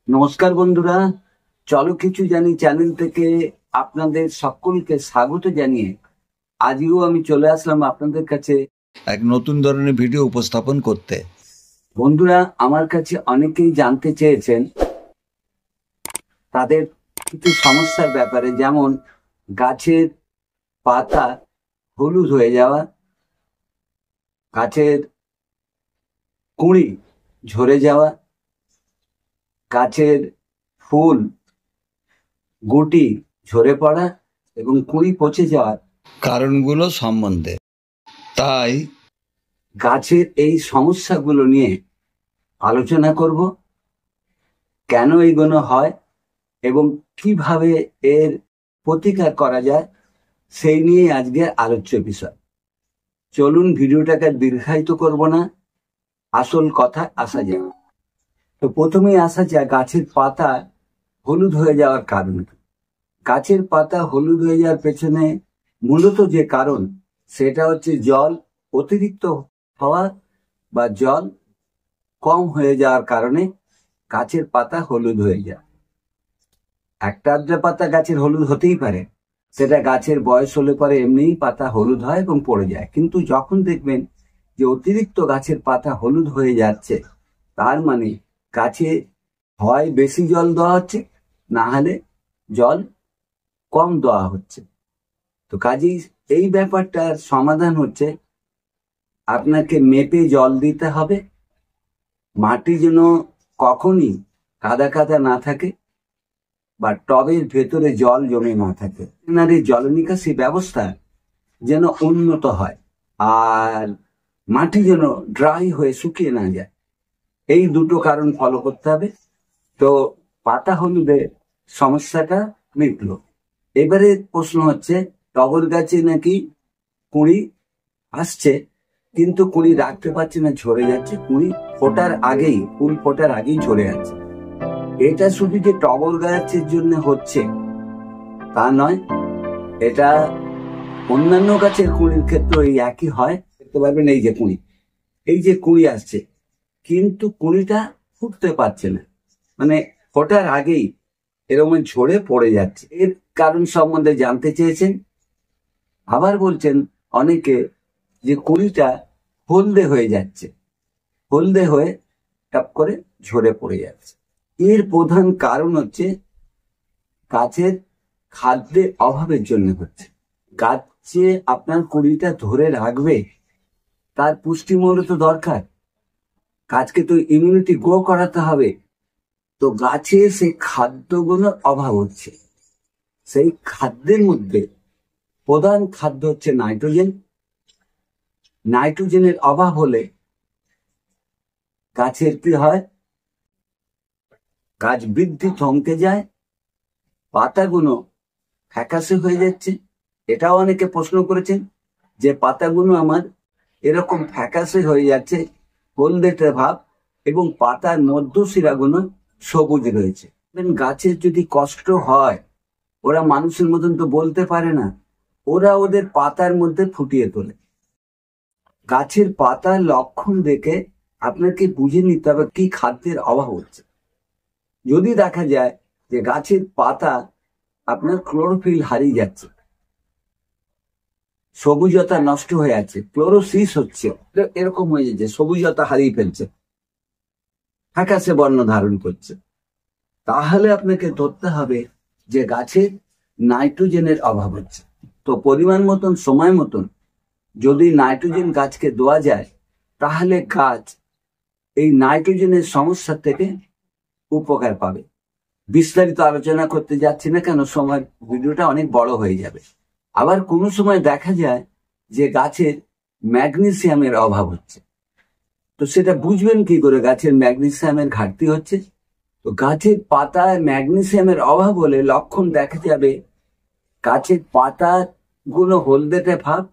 নমস্কার বন্ধুরা, চলো কিছু জানি চ্যানেল থেকে আপনাদের সকলকে স্বাগত জানিয়ে আজও আমি চলে আসলাম আপনাদের কাছে এক নতুন ধরনের ভিডিও উপস্থাপন করতে। বন্ধুরা, আমার কাছে অনেকেই জানতে চেয়েছেন তাদের কিছু সমস্যার ব্যাপারে, যেমন গাছের পাতা হলুদ হয়ে যাওয়া, গাছের কুঁড়ি ঝরে যাওয়া, গাছের ফুল গুটি ঝরে পড়া এবং কুঁড়ি পচে যাওয়ার কারণগুলো সম্বন্ধে। তাই গাছের এই সমস্যাগুলো নিয়ে আলোচনা করব, কেন এইগুলো হয় এবং কিভাবে এর প্রতিকার করা যায়, সেই নিয়ে আজকের আলোচ্য বিষয়। চলুন ভিডিওটাকে দীর্ঘায়িত করব না, আসল কথা আসা যায়। তো প্রথমেই আসা যায় গাছের পাতা হলুদ হয়ে যাওয়ার কারণ। গাছের পাতা হলুদ হয়ে যাওয়ার পেছনে মূলত যে কারণ, সেটা হচ্ছে জল অতিরিক্ত হওয়া বা জল কম হয়ে যাওয়ার কারণে গাছের পাতা হলুদ হয়ে যায়। একটা আধটা পাতা গাছের হলুদ হতেই পারে, সেটা গাছের বয়স হলে পরে এমনিই পাতা হলুদ হয় এবং পড়ে যায়। কিন্তু যখন দেখবেন যে অতিরিক্ত গাছের পাতা হলুদ হয়ে যাচ্ছে, তার মানে গাছে হয় বেশি জল দেওয়া হচ্ছে, না হলে জল কম দেওয়া হচ্ছে। তো কাজেই এই ব্যাপারটার সমাধান হচ্ছে আপনাকে মেপে জল দিতে হবে। মাটি যেন কখনই কাদা কাদা না থাকে বা টবের ভেতরে জল জমে না থাকে, এই জল নিকাশি ব্যবস্থা যেন উন্নত হয়, আর মাটি যেন ড্রাই হয়ে শুকিয়ে না যায়। এই দুটো কারণ ফলো করতে হবে। তো পাতা হলুদের সমস্যাটা মিটলো। এবারে প্রশ্ন হচ্ছে, টগর গাছে নাকি কুঁড়ি আসছে, কিন্তু কুঁড়ি রাখতে পারছে না, ঝরে যাচ্ছে। কুঁড়ি ফোটার আগেই, ফুল ফোটার আগেই ঝরে যাচ্ছে। এটা শুধু যে টগর গাছের জন্য হচ্ছে তা নয়, এটা অন্যান্য গাছের কুঁড়ির ক্ষেত্রে এই একই হয়। দেখতে পারবেন এই যে কুঁড়ি আসছে, কিন্তু কুঁড়িটা ফুটতে পারছে না, মানে ফোটার আগেই এরকম ঝরে পড়ে যাচ্ছে। এর কারণ সম্বন্ধে জানতে চেয়েছেন। আবার বলছেন অনেকে যে কুঁড়িটা হলদে হয়ে যাচ্ছে, হলদে হয়ে টপ করে ঝরে পড়ে যাচ্ছে। এর প্রধান কারণ হচ্ছে গাছের খাদ্যের অভাবের জন্য হচ্ছে। গাছে আপনার কুঁড়িটা ধরে রাখবে, তার পুষ্টিমূল্য তো দরকার। গাছকে তো ইমিউনিটি গ্রো করাতে হবে। তো গাছে সেই খাদ্যগুলোর অভাব হচ্ছে। সেই খাদ্যের মধ্যে প্রধান খাদ্য হচ্ছে নাইট্রোজেন। নাইট্রোজেনের অভাব হলে গাছের কি হয়? গাছ বৃদ্ধি থমকে যায়, পাতাগুলো ফ্যাকাশে হয়ে যাচ্ছে। এটাও অনেকে প্রশ্ন করেছেন যে পাতাগুলো আমার এরকম ফ্যাকাশে হয়ে যাচ্ছে, হলদেটে ভাব, এবং পাতার মধ্যশিরাগুলো সবুজ রয়েছে। গাছের যদি কষ্ট হয়, ওরা মানুষের মতন তো বলতে পারে না, ওরা ওদের পাতার মধ্যে ফুটিয়ে তোলে। গাছের পাতার লক্ষণ দেখে আপনাকে বুঝে নিতে হবে কি খাদ্যের অভাব হচ্ছে। যদি দেখা যায় যে গাছের পাতা আপনার ক্লোরোফিল হারিয়ে যাচ্ছে, সবুজতা নষ্ট হয়ে যাচ্ছে, ক্লোরোসিস হচ্ছে, এরকম হয়ে যাচ্ছে, সবুজতা হারিয়ে ফেলছে, ফ্যাকাশে বর্ণ ধারণ করছে, তাহলে আপনাকে ধরতে হবে যে গাছের নাইট্রোজেনের অভাব হচ্ছে। তো পরিমাণ মতন, সময় মতন যদি নাইট্রোজেন গাছকে দেওয়া যায়, তাহলে গাছ এই নাইট্রোজেনের সমস্যা থেকে উপকার পাবে। বিস্তারিত আলোচনা করতে যাচ্ছি না, কেন সময় ভিডিওটা অনেক বড় হয়ে যাবে। আবার কোনো সময় দেখা যায় যে গাছের ম্যাগনেসিয়ামের অভাব হচ্ছে। তো সেটা বুঝবেন কি করে গাছের ম্যাগনেসিয়ামের ঘাটতি হচ্ছে? তো গাছের পাতায় ম্যাগনেসিয়ামের অভাব হলে লক্ষণ দেখা যাবে গাছের পাতার গুলো হলদেটে ভাব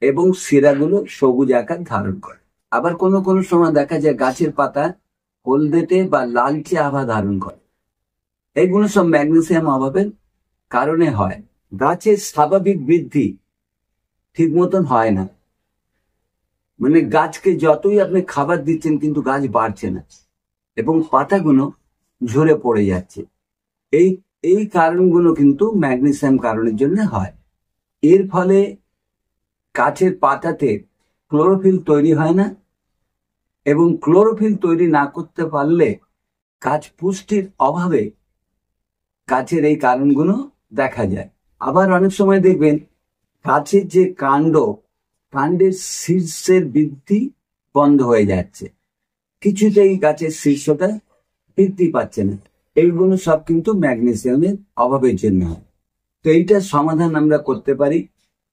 এবং শিরাগুলো সবুজ আকার ধারণ করে। আবার কোনো কোনো সময় দেখা যায় গাছের পাতা হলদেটে বা লালচে আভা ধারণ করে। এইগুলো সব ম্যাগনেসিয়াম অভাবের কারণে হয়। গাছের স্বাভাবিক বৃদ্ধি ঠিক মতন হয় না, মানে গাছকে যতই আপনি খাবার দিচ্ছেন কিন্তু গাছ বাড়ছে না, এবং পাতাগুলো ঝরে পড়ে যাচ্ছে। এই এই কারণগুলো কিন্তু ম্যাগনেসিয়াম কারণের জন্য হয়। এর ফলে গাছের পাতাতে ক্লোরোফিল তৈরি হয় না, এবং ক্লোরোফিল তৈরি না করতে পারলে গাছ পুষ্টির অভাবে গাছের এই কারণগুলো দেখা যায়। আবার অনেক সময় দেখবেন গাছের যে কাণ্ডের শীর্ষের বৃদ্ধি বন্ধ হয়ে যাচ্ছে, কিছুতেই গাছের শীর্ষটা বৃদ্ধি পাচ্ছে না। এইগুলো সব কিন্তু ম্যাগনেসিয়ামের অভাবের জন্য হয়। তো এইটার সমাধান আমরা করতে পারি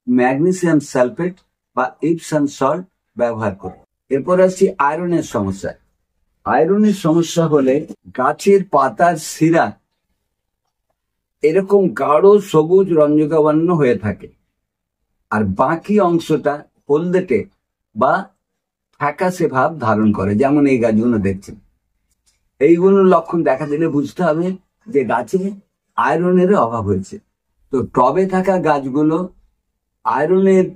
ম্যাগনেসিয়াম সালফেট বা ইপসাম সল্ট ব্যবহার করে। এরপর আসছি আয়রনের সমস্যা। আয়রনের সমস্যা হলে গাছের পাতার শিরা এরকম গাঢ় সবুজ রঞ্জকাবর্ণ হয়ে থাকে, আর বাকি অংশটা হলদেটে বা ফ্যাকাশে ভাব ধারণ করে, যেমন এই গাছগুলো দেখছেন। এইগুলো লক্ষণ দেখা দিলে বুঝতে হবে যে গাছে আয়রনের অভাব হয়েছে। তো টবে থাকা গাছগুলো আয়রনের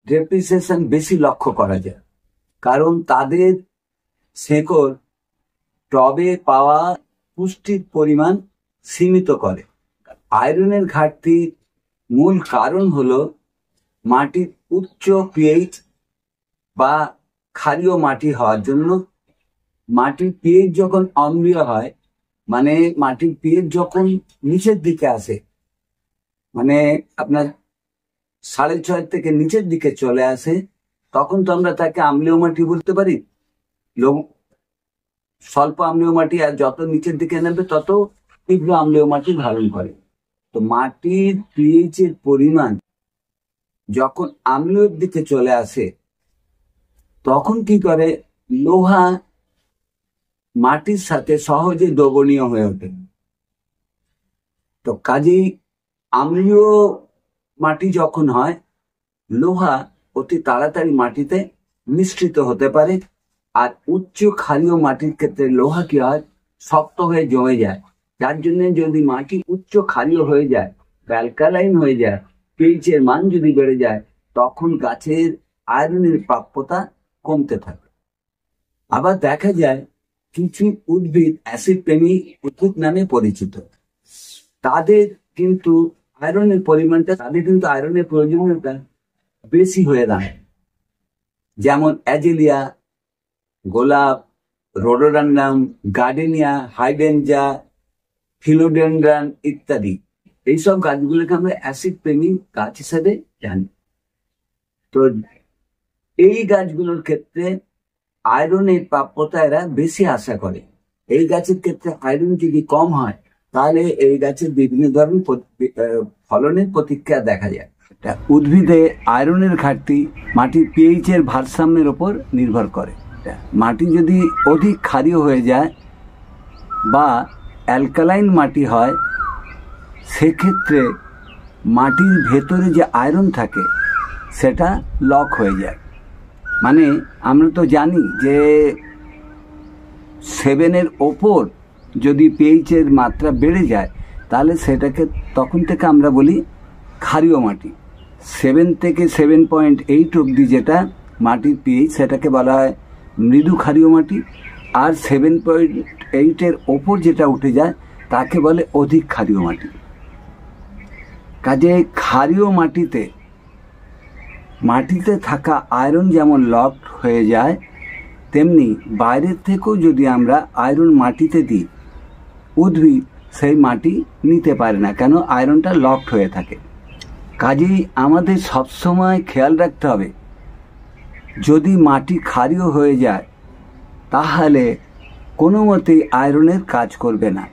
ডেপ্রিসিয়েশন বেশি লক্ষ্য করা যায়, কারণ তাদের শেকড় টবে পাওয়া পুষ্টির পরিমাণ সীমিত করে। আয়রনের ঘাটতির মূল কারণ হলো মাটির উচ্চ পিএইচ বা ক্ষারীয় মাটি হওয়ার জন্য। মাটির পিএইচ যখন অম্লীয় হয়, মানে মাটির পিএইচ যখন নিচের দিকে আসে, মানে আপনার 6.5 থেকে নিচের দিকে চলে আসে, তখন তো আমরা তাকে আম্লীয় মাটি বলতে পারি। স্বল্প আম্লীয় মাটি আর যত নিচের দিকে নেবে তত তীব্র আম্লীয় মাটি ধারণ করে। তো মাটির পিএইচ এর পরিমাণ যখন আম্লীয়র দিকে চলে আসে, তখন কি করে, লোহা মাটির সাথে সহজে দ্রবণীয় হয়ে ওঠে। তো কাজেই আম্লীয় মাটি যখন হয়, লোহা অতি তাড়াতাড়ি মাটিতে মিশ্রিত হতে পারে। আর উচ্চ ক্ষারীয় মাটির ক্ষেত্রে লোহা কি হয়, শক্ত হয়ে জমে যায়। যার জন্য যদি মাটি উচ্চ ক্ষারীয় হয়ে যায়, অ্যালকালাইন হয়ে যায়, পিএইচ এর মান যদি বেড়ে যায়, তখন গাছের আয়রনের প্রাপ্যতা কমতে থাকে। আবার দেখা যায় কিছু উদ্ভিদ অ্যাসিড প্রেমী উদ্ভিদ নামে পরিচিত, তাদের কিন্তু আয়রনের প্রয়োজনীয়তা বেশি হয়ে দাঁড়ায়। যেমন অ্যাজেলিয়া, গোলাপ, রোডোডান্ড্রাম, গার্ডেনিয়া, হাইডেনজা, ফিলোডেন্ড্রান ইত্যাদি। এইসব গাছগুলোকে আমরা অ্যাসিড প্রেমী গাছ হিসেবে জানি। তো এই গাছগুলোর ক্ষেত্রে আয়রনের প্রাপ্যতা এরা বেশি আশা করে। এই গাছের ক্ষেত্রে আয়রন যদি কম হয়, তাহলে এই গাছের বিভিন্ন ধরনের ফলনের প্রতিক্রিয়া দেখা যায়। উদ্ভিদে আয়রনের ঘাটতি মাটির পিএইচ এর ভারসাম্যের উপর নির্ভর করে। মাটি যদি অধিক ক্ষারীয় হয়ে যায় বা অ্যালকালাইন মাটি হয়, সেক্ষেত্রে মাটির ভেতরে যে আয়রন থাকে সেটা লক হয়ে যায়। মানে আমরা তো জানি যে 7-এর ওপর যদি পিএইচ এর মাত্রা বেড়ে যায়, তাহলে সেটাকে তখন থেকে আমরা বলি ক্ষারীয় মাটি। 7 থেকে 7.8 অবধি যেটা মাটির পিএইচ, সেটাকে বলা হয় মৃদু ক্ষারীয় মাটি। আর 7.8-এর ওপর যেটা উঠে যায় তাকে বলে অধিক ক্ষারীয় মাটি। কাজে ক্ষারীয় মাটিতে থাকা আয়রন যেমন লক হয়ে যায়, তেমনি বাইরের থেকেও যদি আমরা আয়রন মাটিতে দিই, উদ্ভিদ সেই মাটি নিতে পারে না, কেন আয়রনটা লকড হয়ে থাকে। কাজেই আমাদের সবসময় খেয়াল রাখতে হবে, যদি মাটি ক্ষারীয় হয়ে যায় তাহলে কোনো মতেই আয়রনের কাজ করবে না।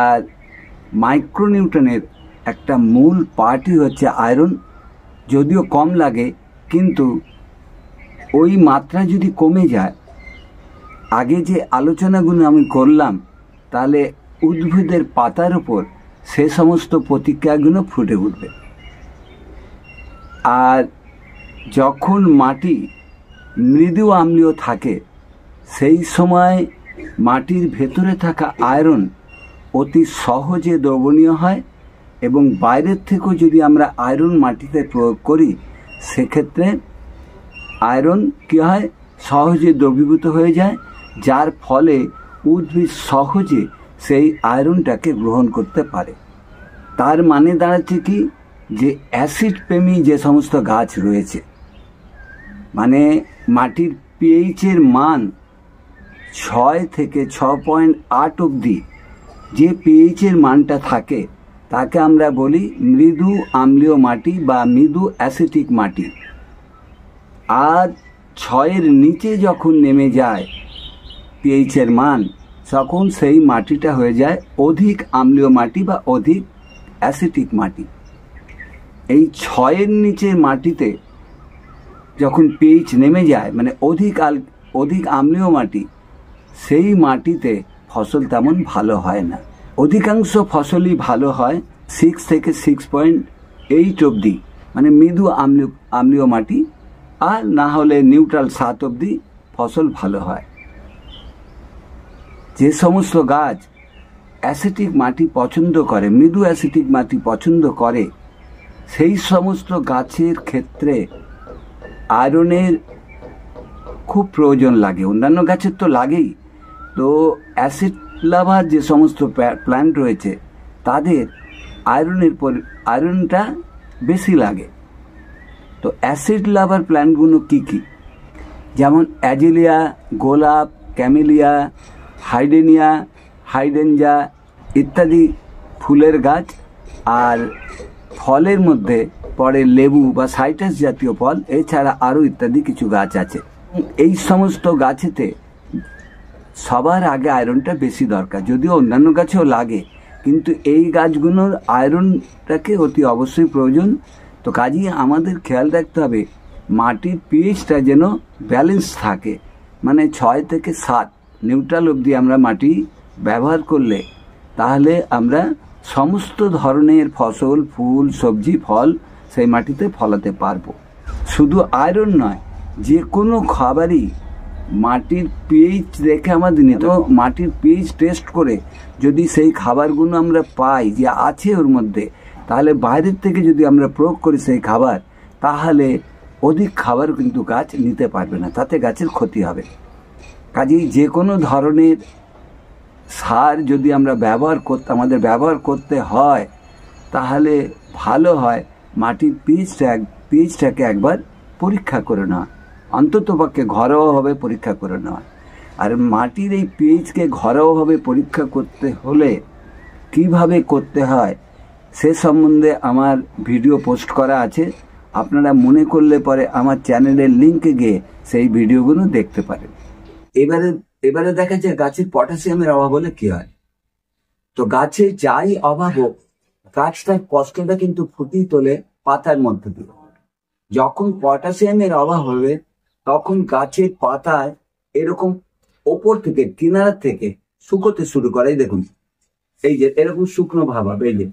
আর মাইক্রোনিউটনের একটা মূল পার্টই হচ্ছে আয়রন। যদিও কম লাগে, কিন্তু ওই মাত্রা যদি কমে যায়, আগে যে আলোচনাগুলো আমি করলাম, তাহলে উদ্ভিদের পাতার উপর সে সমস্ত প্রতিক্রিয়াগুলো ফুটে উঠবে। আর যখন মাটি মৃদু আম্লীয় থাকে, সেই সময় মাটির ভেতরে থাকা আয়রন অতি সহজে দ্রবণীয় হয়, এবং বাইরের থেকেও যদি আমরা আয়রন মাটিতে প্রয়োগ করি, সেক্ষেত্রে আয়রন কী হয়, সহজে দ্রবীভূত হয়ে যায়, যার ফলে উদ্ভিদ সহজে সেই আয়রনটাকে গ্রহণ করতে পারে। তার মানে দাঁড়াচ্ছে কি, যে অ্যাসিড প্রেমী যে সমস্ত গাছ রয়েছে, মানে মাটির পিএইচের মান 6 থেকে 6.8 অবধি যে পিএইচের মানটা থাকে তাকে আমরা বলি মৃদু আম্লীয় মাটি বা মৃদু অ্যাসিটিক মাটি। আর 6-এর নিচে যখন নেমে যায় পিএইচের মান, তখন সেই মাটিটা হয়ে যায় অধিক আম্লীয় মাটি বা অধিক অ্যাসিটিক মাটি। এই 6-এর নিচের মাটিতে যখন পিএইচ নেমে যায়, মানে অধিক আম্লীয় মাটি, সেই মাটিতে ফসল তেমন ভালো হয় না। অধিকাংশ ফসলই ভালো হয় 6 থেকে 6.8 অবধি, মানে মৃদু আম্লীয় মাটি, আর না হলে নিউট্রাল 7 অবধি ফসল ভালো হয়। যে সমস্ত গাছ অ্যাসিটিক মাটি পছন্দ করে, মৃদু অ্যাসিটিক মাটি পছন্দ করে, সেই সমস্ত গাছের ক্ষেত্রে আয়রনের খুব প্রয়োজন লাগে। অন্যান্য গাছের তো লাগেই, তো অ্যাসিড লাভার যে সমস্ত প্ল্যান্ট রয়েছে তাদের আয়রনটা বেশি লাগে। তো অ্যাসিড লাভার প্ল্যান্টগুলো কী কী? যেমন অ্যাজিলিয়া, গোলাপ, ক্যামেলিয়া, হাইডেনিয়া, হাইডেনজা ইত্যাদি ফুলের গাছ। আর ফলের মধ্যে পড়ে লেবু বা সাইট্রাস জাতীয় ফল, এছাড়া আরও ইত্যাদি কিছু গাছ আছে। এই সমস্ত গাছেতে সবার আগে আয়রনটা বেশি দরকার, যদিও অন্যান্য গাছেও লাগে, কিন্তু এই গাছগুলোর আয়রনটাকে অতি অবশ্যই প্রয়োজন। তো কাজেই আমাদের খেয়াল রাখতে হবে মাটির পিএইচটা যেন ব্যালেন্স থাকে, মানে 6 থেকে 7 নিউট্রাল অবধি আমরা মাটি ব্যবহার করলে তাহলে আমরা সমস্ত ধরনের ফসল, ফুল, সবজি, ফল সেই মাটিতে ফলাতে পারবো। শুধু আয়রন নয়, যে কোনো খাবারই মাটির পিএইচ দেখে আমাদের নিতে, মাটির পিএইচ টেস্ট করে যদি সেই খাবারগুলো আমরা পাই যে আছে ওর মধ্যে, তাহলে বাইরের থেকে যদি আমরা প্রয়োগ করি সেই খাবার, তাহলে অধিক খাবার কিন্তু গাছ নিতে পারবে না, তাতে গাছের ক্ষতি হবে। কাজেই যে কোনো ধরনের সার যদি আমরা আমাদের ব্যবহার করতে হয়, তাহলে ভালো হয় মাটির পিএইচটাকে একবার পরীক্ষা করে নেওয়া, অন্ততপক্ষে ঘরোয়াভাবে পরীক্ষা করে নেওয়া। আর মাটির এই পিএইচকে ঘরোয়াভাবে পরীক্ষা করতে হলে কিভাবে করতে হয় সে সম্বন্ধে আমার ভিডিও পোস্ট করা আছে, আপনারা মনে করলে পরে আমার চ্যানেলের লিঙ্কে গিয়ে সেই ভিডিওগুলো দেখতে পারেন। এবারে দেখা যায় গাছের পটাশিয়ামের অভাব হলে কি হয়। তো গাছে যাই অভাব হোক, গাছ তার কষ্টটা কিন্তু ফুটিয়ে তোলে পাতার মধ্যে দিয়ে। যখন পটাশিয়ামের অভাব হবে তখন গাছের পাতায় এরকম ওপর থেকে, কিনারা থেকে শুকোতে শুরু করে। দেখুন, এই যে এরকম শুকনো ভাব হবে, এই যে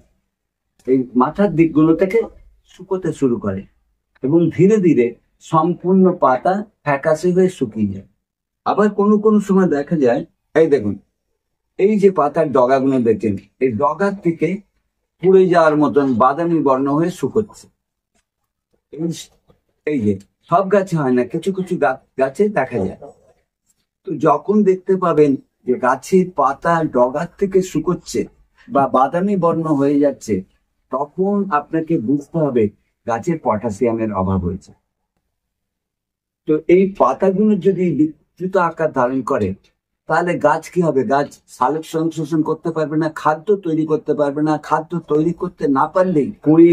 এই মাথার দিকগুলো থেকে শুকোতে শুরু করে এবং ধীরে ধীরে সম্পূর্ণ পাতা ফ্যাকাশে হয়ে শুকিয়ে যায়। আবার কোনো কোনো সময় দেখা যায়, এই দেখুন, এই যে পাতার ডগাগুলো দেখছেন, এই ডগার থেকে পুড়ে যাওয়ার মতন বাদামি বর্ণ হয়ে শুকোচ্ছে। এই যে সব গাছে হয় না, কিছু কিছু গাছে দেখা যায়। তো যখন দেখতে পাবেন যে গাছের পাতা ডগার থেকে শুকোচ্ছে বা বাদামি বর্ণ হয়ে যাচ্ছে, তখন আপনাকে বুঝতে হবে গাছের পটাশিয়ামের অভাব হয়েছে। তো এই পাতাগুলো যদি বিকৃত আকার ধারণ করে, তাহলে গাছ কি হবে? গাছ সালোক সংশ্লেষণ করতে পারবে না, খাদ্য তৈরি করতে পারবে না। খাদ্য তৈরি করতে না পারলেই কুঁড়ি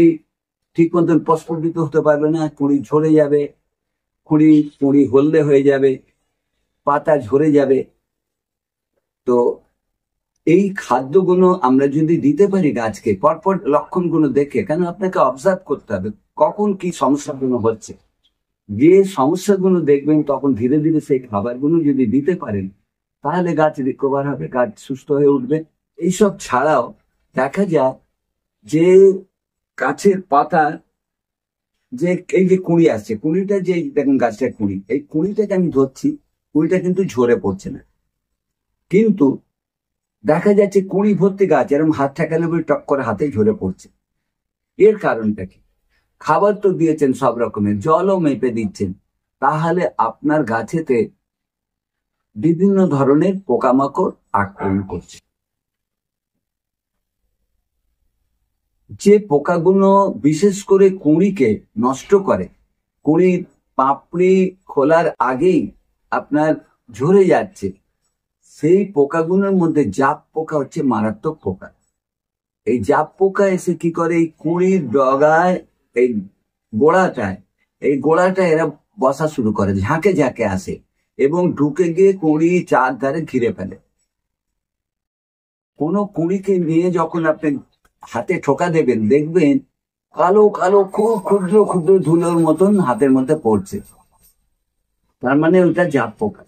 ঠিক মতন প্রস্ফুটিত হতে পারবে না, কুঁড়ি ঝরে যাবে, কুঁড়ি হলদে হয়ে যাবে, পাতা ঝরে যাবে। তো এই খাদ্যগুলো আমরা যদি দিতে পারি গাছকে পরপর লক্ষণগুলো দেখে, কেন আপনাকে অবজার্ভ করতে হবে কখন কি সমস্যাগুলো হচ্ছে। যে সমস্যাগুলো দেখবেন তখন ধীরে ধীরে সেই খাবারগুলো যদি দিতে পারেন, তাহলে গাছ রিকভার হবে, গাছ সুস্থ হয়ে উঠবে। এইসব ছাড়াও দেখা যায় যে গাছের পাতা যে এই যে কুঁড়ি আসছে, কুঁড়িটা যে দেখুন গাছটার কুঁড়ি, এই কুঁড়িটাকে আমি ধরছি, কুঁড়িটা কিন্তু ঝরে পড়ছে না, কিন্তু দেখা যাচ্ছে কুঁড়ি ভর্তি গাছ এরকম হাত ঠেকালে বলে টক করে হাতে ঝরে পড়ছে। এর কারণটা কি? খাবার তো দিয়েছেন সব রকমের, জলও মেপে দিচ্ছেন, তাহলে আপনার গাছেতে বিভিন্ন ধরনের পোকামাকড় আক্রমণ করছে। যে পোকাগুলো বিশেষ করে কুঁড়িকে নষ্ট করে, কুঁড়ির পাপড়ি খোলার আগেই আপনার ঝরে যাচ্ছে, সেই পোকাগুলোর মধ্যে জাপ পোকা হচ্ছে মারাত্মক পোকা। এই জাপ পোকা এসে কি করে, এই কুঁড়ির ডগায়, এই গোড়াটায় এরা বসা শুরু করে, ঝাঁকে ঝাঁকে আসে এবং ঢুকে গিয়ে কুঁড়ি চারধারে ঘিরে ফেলে। কোনো কুঁড়িকে নিয়ে যখন আপনি হাতে ঠোকা দেবেন, দেখবেন কালো কালো খুব ক্ষুদ্র ক্ষুদ্র ধুলোর মতন হাতের মধ্যে পড়ছে, তার মানে ওটা জাপ পোকা।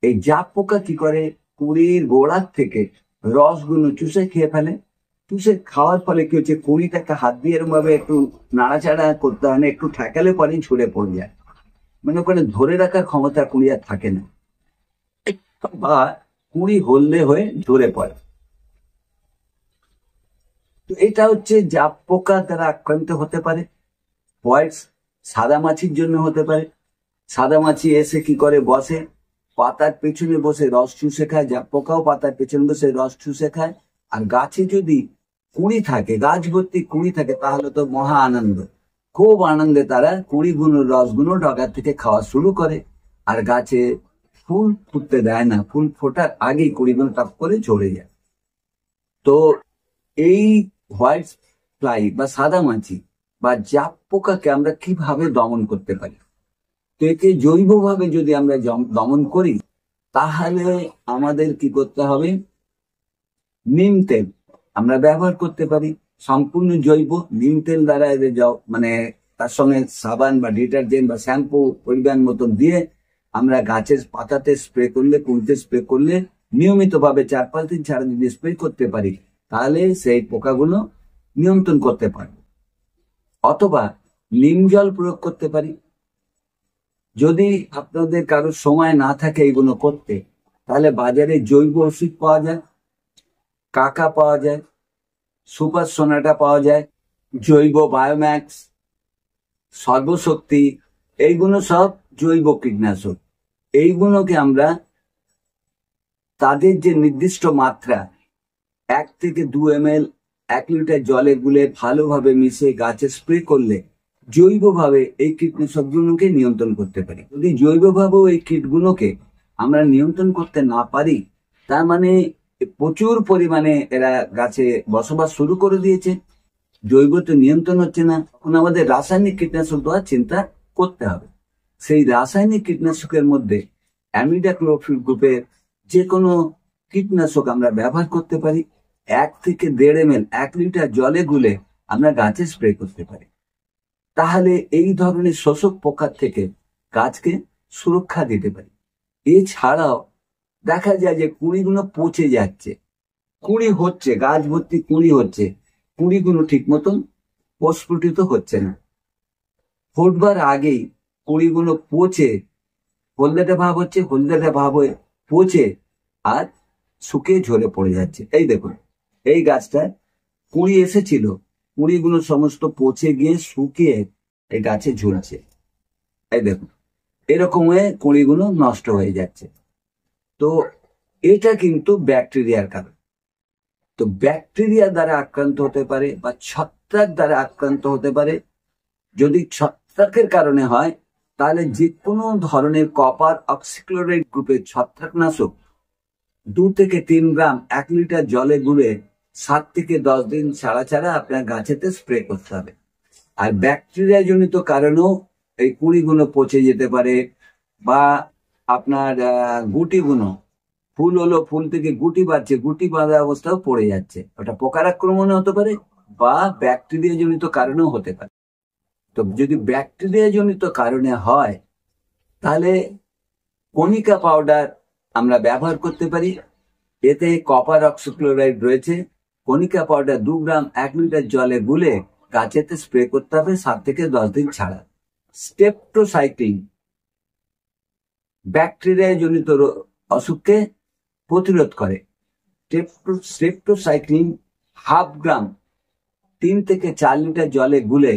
এই জাপ পোকা কি করে, কুঁড়ির গোড়ার থেকে রসগুলো চুষে খেয়ে ফেলে। চুষে খাওয়ার ফলে কি হচ্ছে, কুঁড়িটাকে হাত দিয়ে এরকম ভাবে একটু নাড়াচাড়া করতে হয় না, একটু ঠেকালে পরেই ছুঁড়ে পড়ে যায়। মানে ওখানে ধরে রাখার ক্ষমতা কুঁড়ি আর থাকে না, বা কুঁড়ি হলদে হয়ে ঝরে পড়ে। তো এটা হচ্ছে জাপ পোকা দ্বারা আক্রান্ত হতে পারে। হোয়াইট সাদা মাছির জন্য হতে পারে। সাদা মাছি এসে কি করে, বসে পাতার পেছনে বসে রস চুষে খায়। জাপ পোকাও পাতার পেছনে বসে রস চুষে খায়। আর গাছে যদি কুঁড়ি থাকে, গাছ ভর্তি কুঁড়ি থাকে, তাহলে তো মহা আনন্দ, খুব আনন্দে তারা কুঁড়িগুলো রসগুলো ডগা থেকে খাওয়া শুরু করে। আর গাছে ফুল ফুটতে দেয় না, ফুল ফোটার আগেই কুঁড়িগুলো টপ করে ঝরে যায়। তো এই হোয়াইট ফ্লাই বা সাদা মাছি বা জাপ পোকাকে আমরা কিভাবে দমন করতে পারি? তো একে জৈবভাবে যদি আমরা দমন করি, তাহলে আমাদের কি করতে হবে, নিম তেল আমরা ব্যবহার করতে পারি, সম্পূর্ণ জৈব নিম তেল দ্বারা এদের মানে তার সঙ্গে সাবান বা ডিটারজেন্ট বা শ্যাম্পু পরিমাণ মতন দিয়ে আমরা গাছের পাতাতে স্প্রে করলে, কুঁড়িতে স্প্রে করলে, নিয়মিতভাবে 4-5 দিন ছাড়া যদি স্প্রে করতে পারি, তাহলে সেই পোকাগুলো নিয়ন্ত্রণ করতে পারবে। অথবা নিম জল প্রয়োগ করতে পারি। যদি আপনাদের কারো সময় না থাকে এগুলো করতে, তাহলে বাজারে জৈব ওষুধ পাওয়া যায়, কাকা পাওয়া যায়, সুপার সোনাটা পাওয়া যায়, জৈব বায়োম্যাক্স, সর্বশক্তি, এইগুলো সব জৈব কীটনাশক। এইগুলোকে আমরা তাদের যে নির্দিষ্ট মাত্রা 1 থেকে 2 ml 1 লিটার জলে গুলে ভালোভাবে মিশিয়ে গাছে স্প্রে করলে জৈবভাবে এই কীটনাশকগুলোকে নিয়ন্ত্রণ করতে পারি। যদি জৈবভাবেও এই কীটগুলোকে আমরা নিয়ন্ত্রণ করতে না পারি, তার মানে প্রচুর পরিমাণে এরা গাছে বসবাস শুরু করে দিয়েছে, জৈব তো নিয়ন্ত্রণ হচ্ছে না, এখন আমাদের রাসায়নিক কীটনাশক দেওয়ার চিন্তা করতে হবে। সেই রাসায়নিক কীটনাশকের মধ্যে অ্যামিডাক্লোপ্রিড গ্রুপের যে কোনো কীটনাশক আমরা ব্যবহার করতে পারি। 1 থেকে 1.5 ml 1 লিটার জলে গুলে আমরা গাছে স্প্রে করতে পারি। তাহলে এই ধরনের শোষক পোকার থেকে গাছকে সুরক্ষা দিতে পারি। এছাড়াও দেখা যায় যে কুঁড়িগুলো পচে যাচ্ছে, কুঁড়ি হচ্ছে, গাছ ভর্তি কুঁড়ি হচ্ছে, কুঁড়িগুলো ঠিক মতন প্রস্ফুটিত হচ্ছে না, ফুটবার আগেই কুঁড়িগুলো পচে হলদেটে ভাব হচ্ছে, হলদেটে ভাব হয়ে পচে আর শুকিয়ে ঝরে পড়ে যাচ্ছে। এই দেখুন, এই গাছটায় কুঁড়ি এসেছিল, কুঁড়িগুলো সমস্ত পচে গিয়ে শুকিয়ে এই গাছে ঝুলছে। এই দেখুন, এরকম হয়ে কুঁড়িগুলো নষ্ট হয়ে যাচ্ছে। তো এটা কিন্তু ব্যাকটেরিয়ার কারণ। তো ব্যাকটেরিয়া দ্বারা আক্রান্ত হতে পারে বা ছত্রাক দ্বারা আক্রান্ত হতে পারে। যদি ছত্রাকের কারণে হয়, তাহলে যে কোনো ধরনের কপার অক্সিক্লোরাইড গ্রুপের ছত্রাকনাশক 2 থেকে 3 গ্রাম 1 লিটার জলে গুলে 7 থেকে 10 দিন ছাড়া ছাড়া আপনার গাছেতে স্প্রে করতে হবে। আর ব্যাকটেরিয়া জনিত কারণেও এই কুঁড়িগুলো পচে যেতে পারে, বা আপনার গুটিগুলো, ফুল হলো, ফুল থেকে গুটি বাঁধছে, গুটি বাঁধা অবস্থাও পড়ে যাচ্ছে, ওটা পোকার আক্রমণে হতে পারে বা ব্যাকটেরিয়া জনিত কারণেও হতে পারে। তো যদি ব্যাকটেরিয়া জনিত কারণে হয়, তাহলে কণিকা পাউডার আমরা ব্যবহার করতে পারি। এতে কপার অক্সিক্লোরাইড রয়েছে। কণিকা পাউডার 2 গ্রাম 1 লিটার জলে গুলে গাছেতে স্প্রে করতে হবে 7 থেকে 10 দিন ছাড়া। স্টেপটোসাইক্লিন ব্যাকটেরিয়া জনিত অসুখকে প্রতিরোধ করে। স্টেপটোসাইক্লিন 1/2 গ্রাম 3 থেকে 4 লিটার জলে গুলে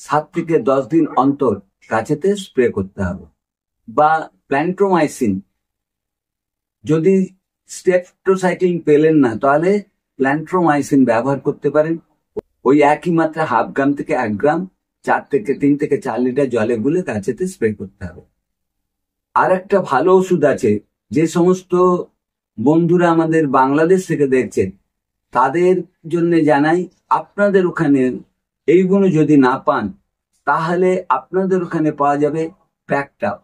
7 থেকে 10 দিন অন্তর গাছেতে স্প্রে করতে হবে। বা প্ল্যান্ট্রোমাইসিন যদি স্টেপটোসাইক্লিন পেলেন না, তাহলে প্ল্যান্ট্রোমাইসিন ব্যবহার করতে পারেন। ওই একই মাত্রা 1/2 গ্রাম থেকে 1 গ্রাম 3 থেকে 4 লিটার জলে গুলে গাছেতে স্প্রে করতে হবে। আর একটা ভালো ওষুধ আছে, যে সমস্ত বন্ধুরা আমাদের বাংলাদেশ থেকে দেখছেন তাদের জন্য জানাই, আপনাদের ওখানে এইগুলো যদি না পান তাহলে আপনাদের ওখানে পাওয়া যাবে ব্যাকটাপ।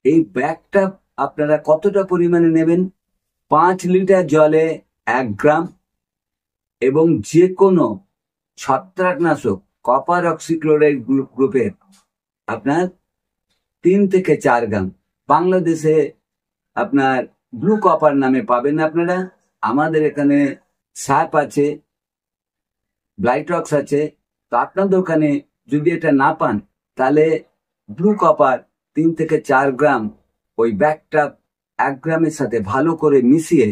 এই ব্যাকটাপ আপনারা কতটা পরিমাণে নেবেন? 5 লিটার জলে 1 গ্রাম, এবং যে কোনো ছত্রাকনাশক কপার অক্সিক্লোরাইড গ্রুপের আপনার 3 থেকে 4 গ্রাম। বাংলাদেশে আপনার ব্লু কপার নামে পাবেন আপনারা, আমাদের এখানে স্যাপ আছে, ব্লাইটক্স আছে। তো আপনাদের ওখানে যদি এটা না পান তাহলে ব্লু কপার 3 থেকে 4 গ্রাম ওই ব্যাকটাপ 1 গ্রামের সাথে ভালো করে মিশিয়ে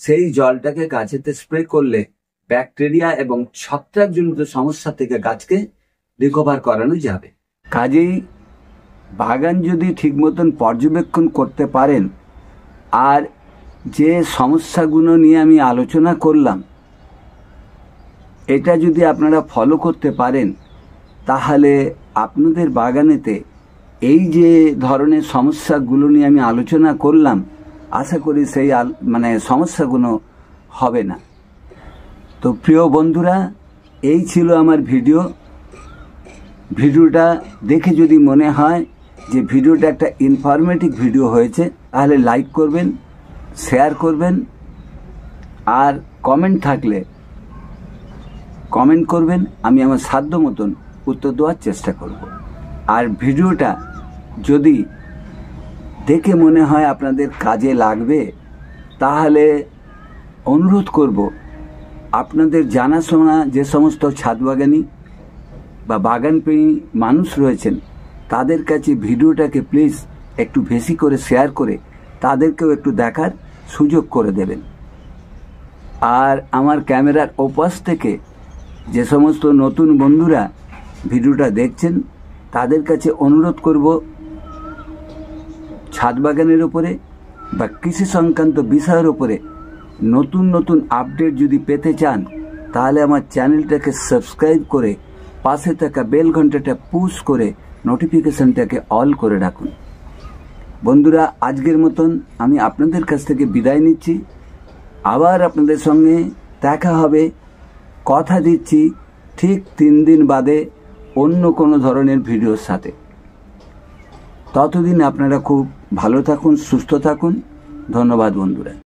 সেই জলটাকে গাছেতে স্প্রে করলে ব্যাকটেরিয়া এবং ছত্রাকজনিত সমস্যা থেকে গাছকে রিকভার করানো যাবে। কাজেই বাগান যদি ঠিক মতন পর্যবেক্ষণ করতে পারেন, আর যে সমস্যাগুলো নিয়ে আমি আলোচনা করলাম এটা যদি আপনারা ফলো করতে পারেন, তাহলে আপনাদের বাগানেতে এই যে ধরনের সমস্যাগুলো নিয়ে আমি আলোচনা করলাম, আশা করি সেই সমস্যাগুলো হবে না। তো প্রিয় বন্ধুরা, এই ছিল আমার ভিডিওটা দেখে যদি মনে হয় যে ভিডিওটা একটা ইনফরমেটিভ ভিডিও হয়েছে, তাহলে লাইক করবেন, শেয়ার করবেন, আর কমেন্ট থাকলে কমেন্ট করবেন। আমি আমার সাধ্য মতন উত্তর দেওয়ার চেষ্টা করব। আর ভিডিওটা যদি দেখে মনে হয় আপনাদের কাজে লাগবে, তাহলে অনুরোধ করব আপনাদের জানাশোনা যে সমস্ত ছাদ বাগানি বা বাগানপ্রেমী মানুষ রয়েছেন তাদের কাছে ভিডিওটাকে প্লিজ একটু বেশি করে শেয়ার করে তাদেরকেও একটু দেখার সুযোগ করে দেবেন। আর আমার ক্যামেরার ওপাশ থেকে যে সমস্ত নতুন বন্ধুরা ভিডিওটা দেখছেন তাদের কাছে অনুরোধ করব, ছাদ বাগানের উপরে বা কৃষি সংক্রান্ত বিষয়ের উপরে নতুন নতুন আপডেট যদি পেতে চান, তাহলে আমার চ্যানেলটাকে সাবস্ক্রাইব করে পাশে থাকা বেল ঘন্টাটা পুশ করে নোটিফিকেশনটাকে অল করে রাখুন। বন্ধুরা, আজকের মতন আমি আপনাদের কাছ থেকে বিদায় নিচ্ছি। আবার আপনাদের সঙ্গে দেখা হবে, কথা দিচ্ছি, ঠিক 3 দিন বাদে অন্য কোনো ধরনের ভিডিওর সাথে। ততদিন আপনারা খুব ভালো থাকুন, সুস্থ থাকুন। ধন্যবাদ বন্ধুরা।